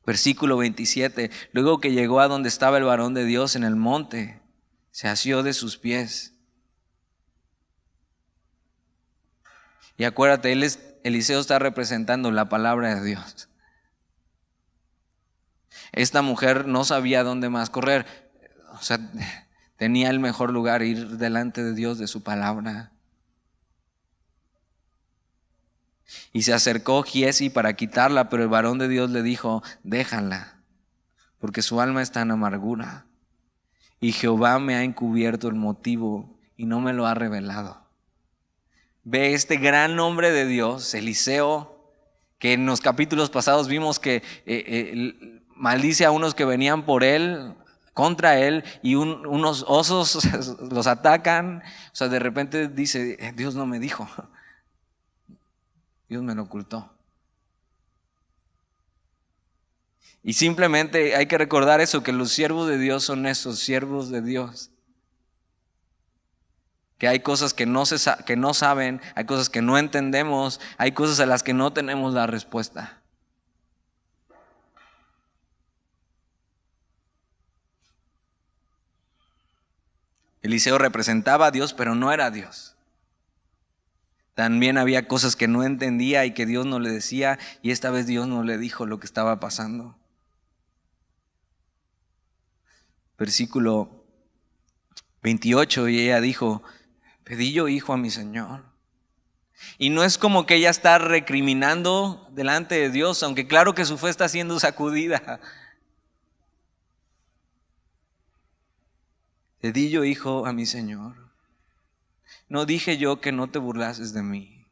Versículo 27. Luego que llegó a donde estaba el varón de Dios en el monte, se asió de sus pies. Y acuérdate, Eliseo está representando la palabra de Dios. Esta mujer no sabía dónde más correr. O sea, tenía el mejor lugar, ir delante de Dios, de su palabra. Y se acercó Giesi para quitarla, pero el varón de Dios le dijo, déjala, porque su alma está en amargura. Y Jehová me ha encubierto el motivo y no me lo ha revelado. Ve este gran hombre de Dios, Eliseo, que en los capítulos pasados vimos que maldice a unos que venían por él, contra él, y unos osos los atacan. O sea, de repente dice, Dios no me dijo, Dios me lo ocultó. Y simplemente hay que recordar eso, que los siervos de Dios son esos siervos de Dios. Que hay cosas que no saben, hay cosas que no entendemos, hay cosas a las que no tenemos la respuesta. Eliseo representaba a Dios, pero no era Dios. También había cosas que no entendía y que Dios no le decía, y esta vez Dios no le dijo lo que estaba pasando. Versículo 28, y ella dijo, pedí yo hijo a mi Señor. Y no es como que ella está recriminando delante de Dios, aunque claro que su fe está siendo sacudida. Pedí yo hijo a mi Señor. No dije yo que no te burlases de mí.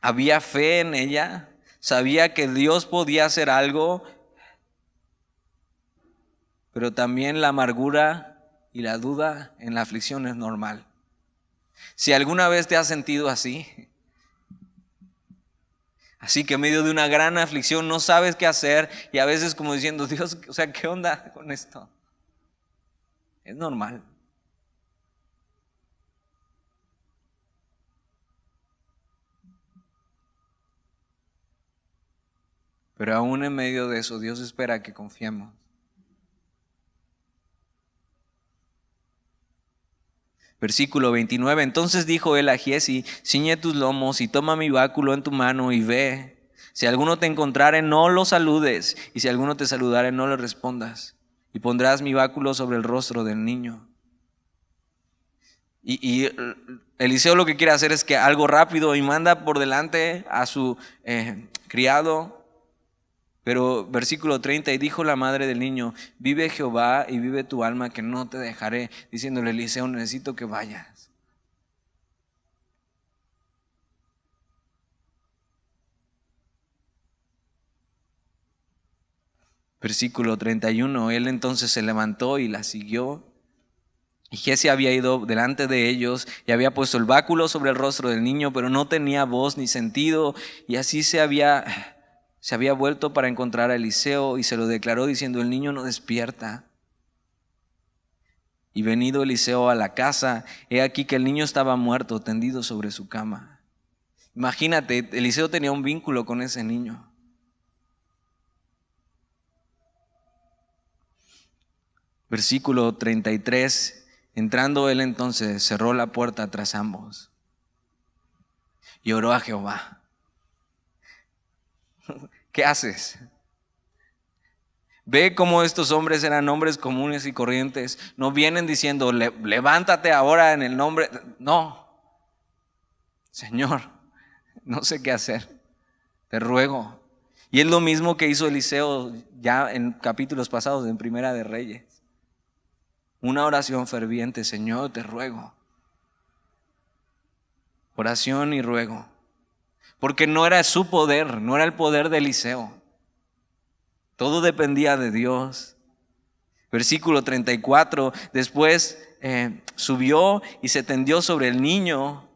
Había fe en ella, sabía que Dios podía hacer algo, pero también la amargura y la duda en la aflicción es normal. Si alguna vez te has sentido así que en medio de una gran aflicción no sabes qué hacer y a veces como diciendo, Dios, o sea, ¿qué onda con esto? Es normal. Pero aún en medio de eso, Dios espera que confiemos. Versículo 29. Entonces dijo él a Giezi: ciñe tus lomos y toma mi báculo en tu mano y ve. Si alguno te encontrare, no lo saludes, y si alguno te saludare, no le respondas. Y pondrás mi báculo sobre el rostro del niño. Y Eliseo lo que quiere hacer es que algo rápido, y manda por delante a su criado. Pero versículo 30, y dijo la madre del niño: vive Jehová y vive tu alma, que no te dejaré. Diciéndole a Eliseo: necesito que vayas. Versículo 31, él entonces se levantó y la siguió. Y Giezi había ido delante de ellos y había puesto el báculo sobre el rostro del niño, pero no tenía voz ni sentido. Y así se había vuelto para encontrar a Eliseo y se lo declaró diciendo: el niño no despierta. Y venido Eliseo a la casa, he aquí que el niño estaba muerto, tendido sobre su cama. Imagínate, Eliseo tenía un vínculo con ese niño. Versículo 33. Entrando él entonces, cerró la puerta tras ambos y oró a Jehová. ¿Qué haces? Ve cómo estos hombres eran hombres comunes y corrientes. No vienen diciendo: levántate ahora en el nombre. No. Señor, no sé qué hacer. Te ruego. Y es lo mismo que hizo Eliseo ya en capítulos pasados, en Primera de Reyes. Una oración ferviente: Señor, te ruego. Oración y ruego. Porque no era su poder, no era el poder de Eliseo. Todo dependía de Dios. Versículo 34. Después subió y se tendió sobre el niño,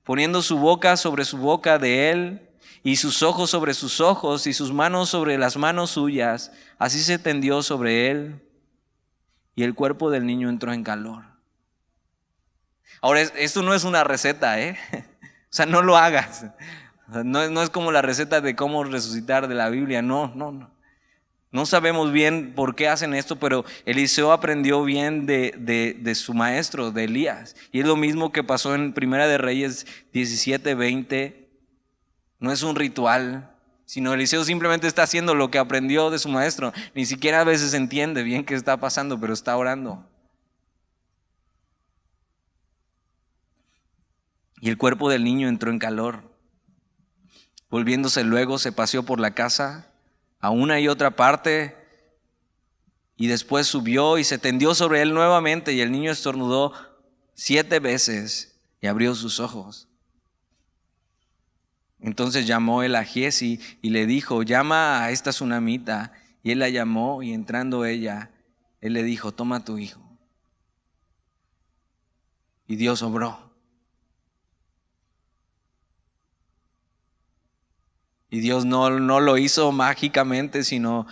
poniendo su boca sobre su boca de él, y sus ojos sobre sus ojos, y sus manos sobre las manos suyas. Así se tendió sobre él. Y el cuerpo del niño entró en calor. Ahora, esto no es una receta, O sea, no lo hagas. No es como la receta de cómo resucitar de la Biblia. No. No sabemos bien por qué hacen esto, pero Eliseo aprendió bien de su maestro, de Elías. Y es lo mismo que pasó en Primera de Reyes 17:20. No es un ritual, sino Eliseo simplemente está haciendo lo que aprendió de su maestro. Ni siquiera a veces entiende bien qué está pasando, pero está orando. Y el cuerpo del niño entró en calor. Volviéndose luego, se paseó por la casa a una y otra parte, y después subió y se tendió sobre él nuevamente, y el niño estornudó 7 veces y abrió sus ojos. Entonces llamó él a Giezi y le dijo: llama a esta tsunamita. Y él la llamó, y entrando ella, él le dijo: toma a tu hijo. Y Dios obró. Y Dios no lo hizo mágicamente, sino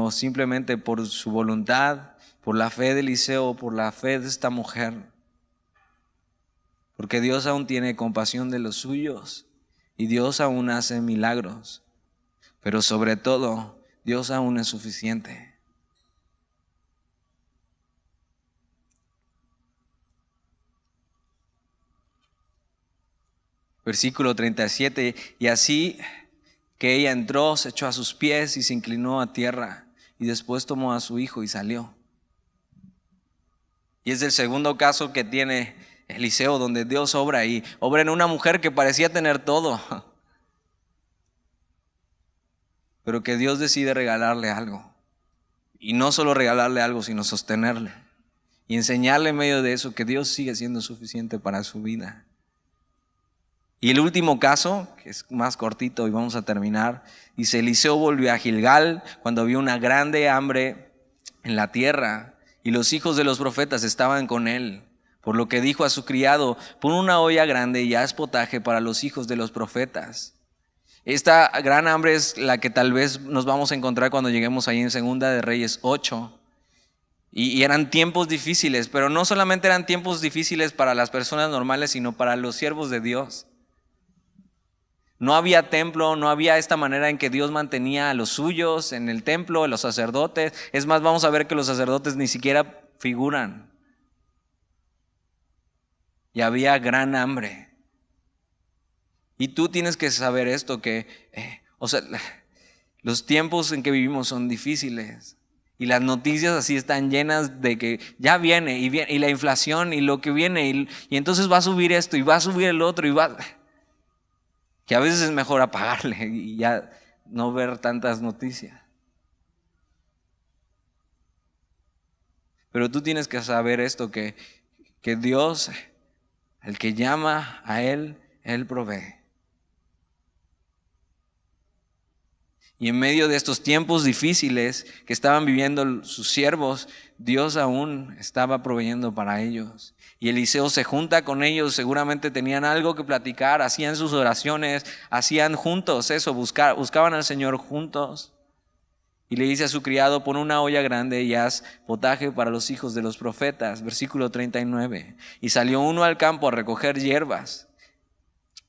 simplemente por su voluntad, por la fe de Eliseo, por la fe de esta mujer. Porque Dios aún tiene compasión de los suyos, y Dios aún hace milagros. Pero sobre todo, Dios aún es suficiente. Versículo 37. Y así que ella entró, se echó a sus pies y se inclinó a tierra, y después tomó a su hijo y salió. Y es el segundo caso que tiene Eliseo, donde Dios obra, y obra en una mujer que parecía tener todo, pero que Dios decide regalarle algo. Y no solo regalarle algo, sino sostenerle y enseñarle en medio de eso que Dios sigue siendo suficiente para su vida. Y el último caso, que es más cortito y vamos a terminar, dice: Eliseo volvió a Gilgal cuando había una grande hambre en la tierra, y los hijos de los profetas estaban con él. Por lo que dijo a su criado: pon una olla grande y haz potaje para los hijos de los profetas. Esta gran hambre es la que tal vez nos vamos a encontrar cuando lleguemos ahí en Segunda de Reyes 8. Y eran tiempos difíciles, pero no solamente eran tiempos difíciles para las personas normales, sino para los siervos de Dios. No había templo, no había esta manera en que Dios mantenía a los suyos en el templo, a los sacerdotes. Es más, vamos a ver que los sacerdotes ni siquiera figuran. y había gran hambre. Y tú tienes que saber esto, que los tiempos en que vivimos son difíciles. Y las noticias así están llenas de que ya viene y la inflación y lo que viene y entonces va a subir esto y va a subir el otro que a veces es mejor apagarle y ya no ver tantas noticias. Pero tú tienes que saber esto, que Dios, al que llama a Él provee. Y en medio de estos tiempos difíciles que estaban viviendo sus siervos, Dios aún estaba proveyendo para ellos. Y Eliseo se junta con ellos, seguramente tenían algo que platicar, hacían sus oraciones, hacían juntos eso, buscaban al Señor juntos. Y le dice a su criado: pon una olla grande y haz potaje para los hijos de los profetas. Versículo 39. Y salió uno al campo a recoger hierbas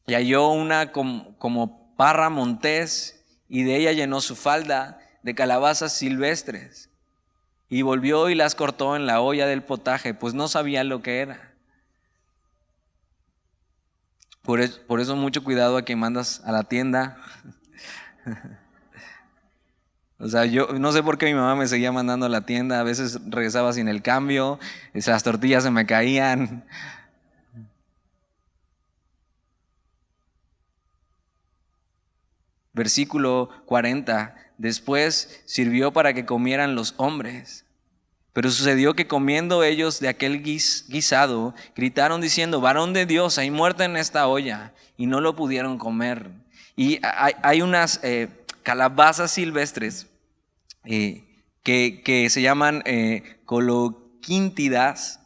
y halló una como parra montés, y de ella llenó su falda de calabazas silvestres, y volvió y las cortó en la olla del potaje, pues no sabía lo que era. Por eso mucho cuidado a quien mandas a la tienda. O sea, yo no sé por qué mi mamá me seguía mandando a la tienda. A veces regresaba sin el cambio, las tortillas se me caían. Versículo 40. Después sirvió para que comieran los hombres. Pero sucedió que comiendo ellos de aquel guisado, gritaron diciendo: varón de Dios, hay muerte en esta olla. Y no lo pudieron comer. Y hay unas calabazas silvestres que se llaman coloquíntidas,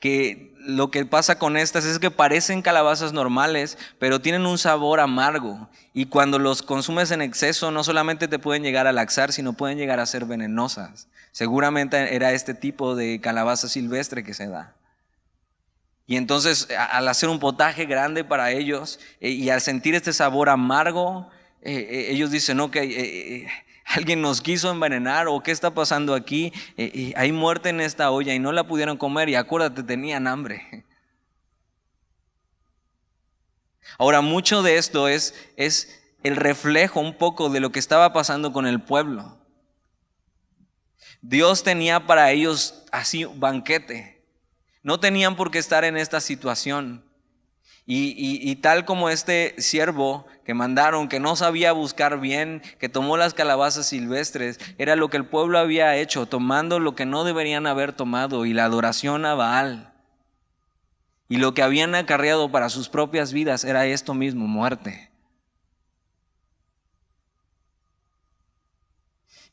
que lo que pasa con estas es que parecen calabazas normales, pero tienen un sabor amargo, y cuando los consumes en exceso no solamente te pueden llegar a laxar, sino pueden llegar a ser venenosas. Seguramente era este tipo de calabaza silvestre que se da. Y entonces al hacer un potaje grande para ellos y al sentir este sabor amargo, ellos dicen: no, que alguien nos quiso envenenar, o qué está pasando aquí. Hay muerte en esta olla, y no la pudieron comer, y acuérdate, tenían hambre. Ahora, mucho de esto es el reflejo un poco de lo que estaba pasando con el pueblo. Dios tenía para ellos así un banquete. No tenían por qué estar en esta situación. Y tal como este siervo que mandaron, que no sabía buscar bien, que tomó las calabazas silvestres, era lo que el pueblo había hecho, tomando lo que no deberían haber tomado, y la adoración a Baal. Y lo que habían acarreado para sus propias vidas era esto mismo: muerte.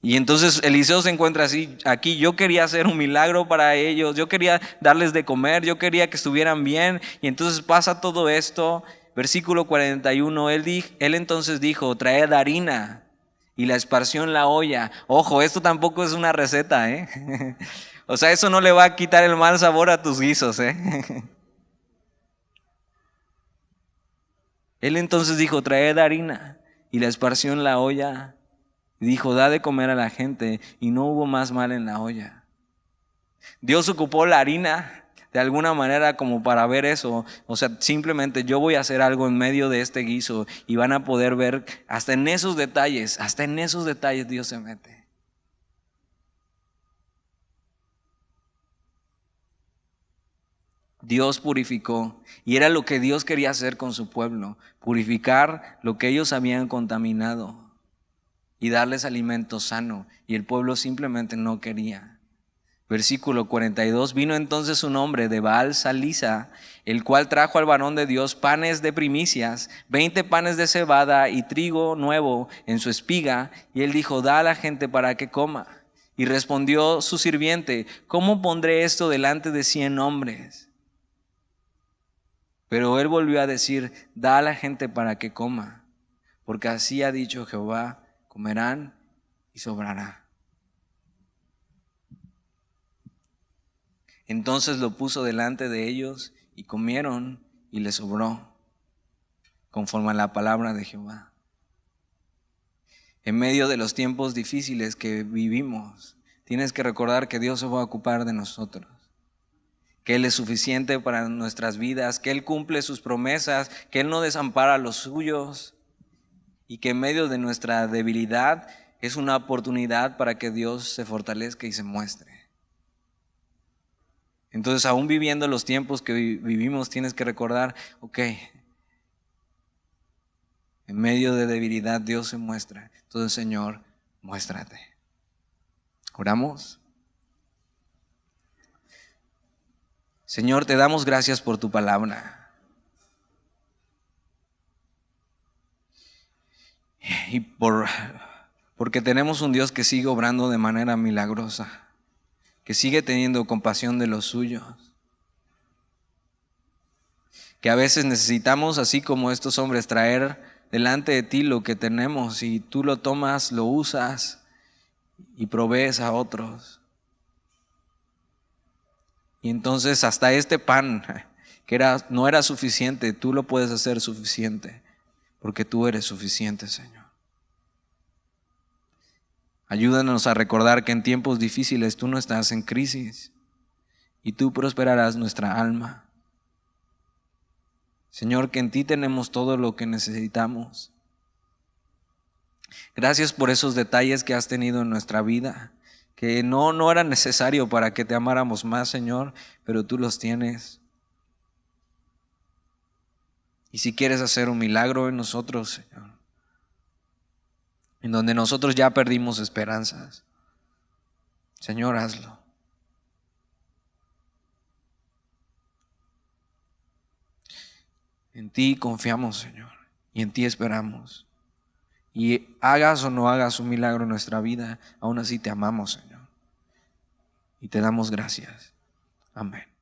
Y entonces Eliseo se encuentra así aquí: yo quería hacer un milagro para ellos, yo quería darles de comer, yo quería que estuvieran bien, y entonces pasa todo esto. Versículo 41, él entonces dijo: traed harina, y la esparció en la olla. Ojo, esto tampoco es una receta, O sea, eso no le va a quitar el mal sabor a tus guisos, Él entonces dijo: traed harina, y la esparció en la olla. Y dijo: da de comer a la gente, y no hubo más mal en la olla. Dios ocupó la harina de alguna manera como para ver eso. O sea, simplemente yo voy a hacer algo en medio de este guiso, y van a poder ver hasta en esos detalles Dios se mete. Dios purificó, y era lo que Dios quería hacer con su pueblo: purificar lo que ellos habían contaminado y darles alimento sano, y el pueblo simplemente no quería. Versículo 42, vino entonces un hombre de Baal Salisa, el cual trajo al varón de Dios panes de primicias, 20 panes de cebada y trigo nuevo en su espiga, y él dijo: da a la gente para que coma. Y respondió su sirviente: ¿cómo pondré esto delante de 100 hombres? Pero él volvió a decir: da a la gente para que coma, porque así ha dicho Jehová: comerán y sobrará. Entonces lo puso delante de ellos, y comieron, y les sobró, conforme a la palabra de Jehová. En medio de los tiempos difíciles que vivimos, tienes que recordar que Dios se va a ocupar de nosotros, que Él es suficiente para nuestras vidas, que Él cumple sus promesas, que Él no desampara a los suyos y que en medio de nuestra debilidad es una oportunidad para que Dios se fortalezca y se muestre. Entonces, aún viviendo los tiempos que vivimos, tienes que recordar, ok, en medio de debilidad Dios se muestra. Entonces, Señor, muéstrate. ¿Oramos? Señor, te damos gracias por tu palabra. Y porque tenemos un Dios que sigue obrando de manera milagrosa, que sigue teniendo compasión de los suyos, que a veces necesitamos, así como estos hombres, traer delante de ti lo que tenemos y tú lo tomas, lo usas y provees a otros. Y entonces hasta este pan que no era suficiente, tú lo puedes hacer suficiente, porque tú eres suficiente, Señor. Ayúdanos a recordar que en tiempos difíciles tú no estás en crisis y tú prosperarás nuestra alma. Señor, que en ti tenemos todo lo que necesitamos. Gracias por esos detalles que has tenido en nuestra vida, que no era necesario para que te amáramos más, Señor, pero tú los tienes. Y si quieres hacer un milagro en nosotros, Señor, en donde nosotros ya perdimos esperanzas, Señor, hazlo. En ti confiamos, Señor, y en ti esperamos. Y hagas o no hagas un milagro en nuestra vida, aún así te amamos, Señor. Y te damos gracias. Amén.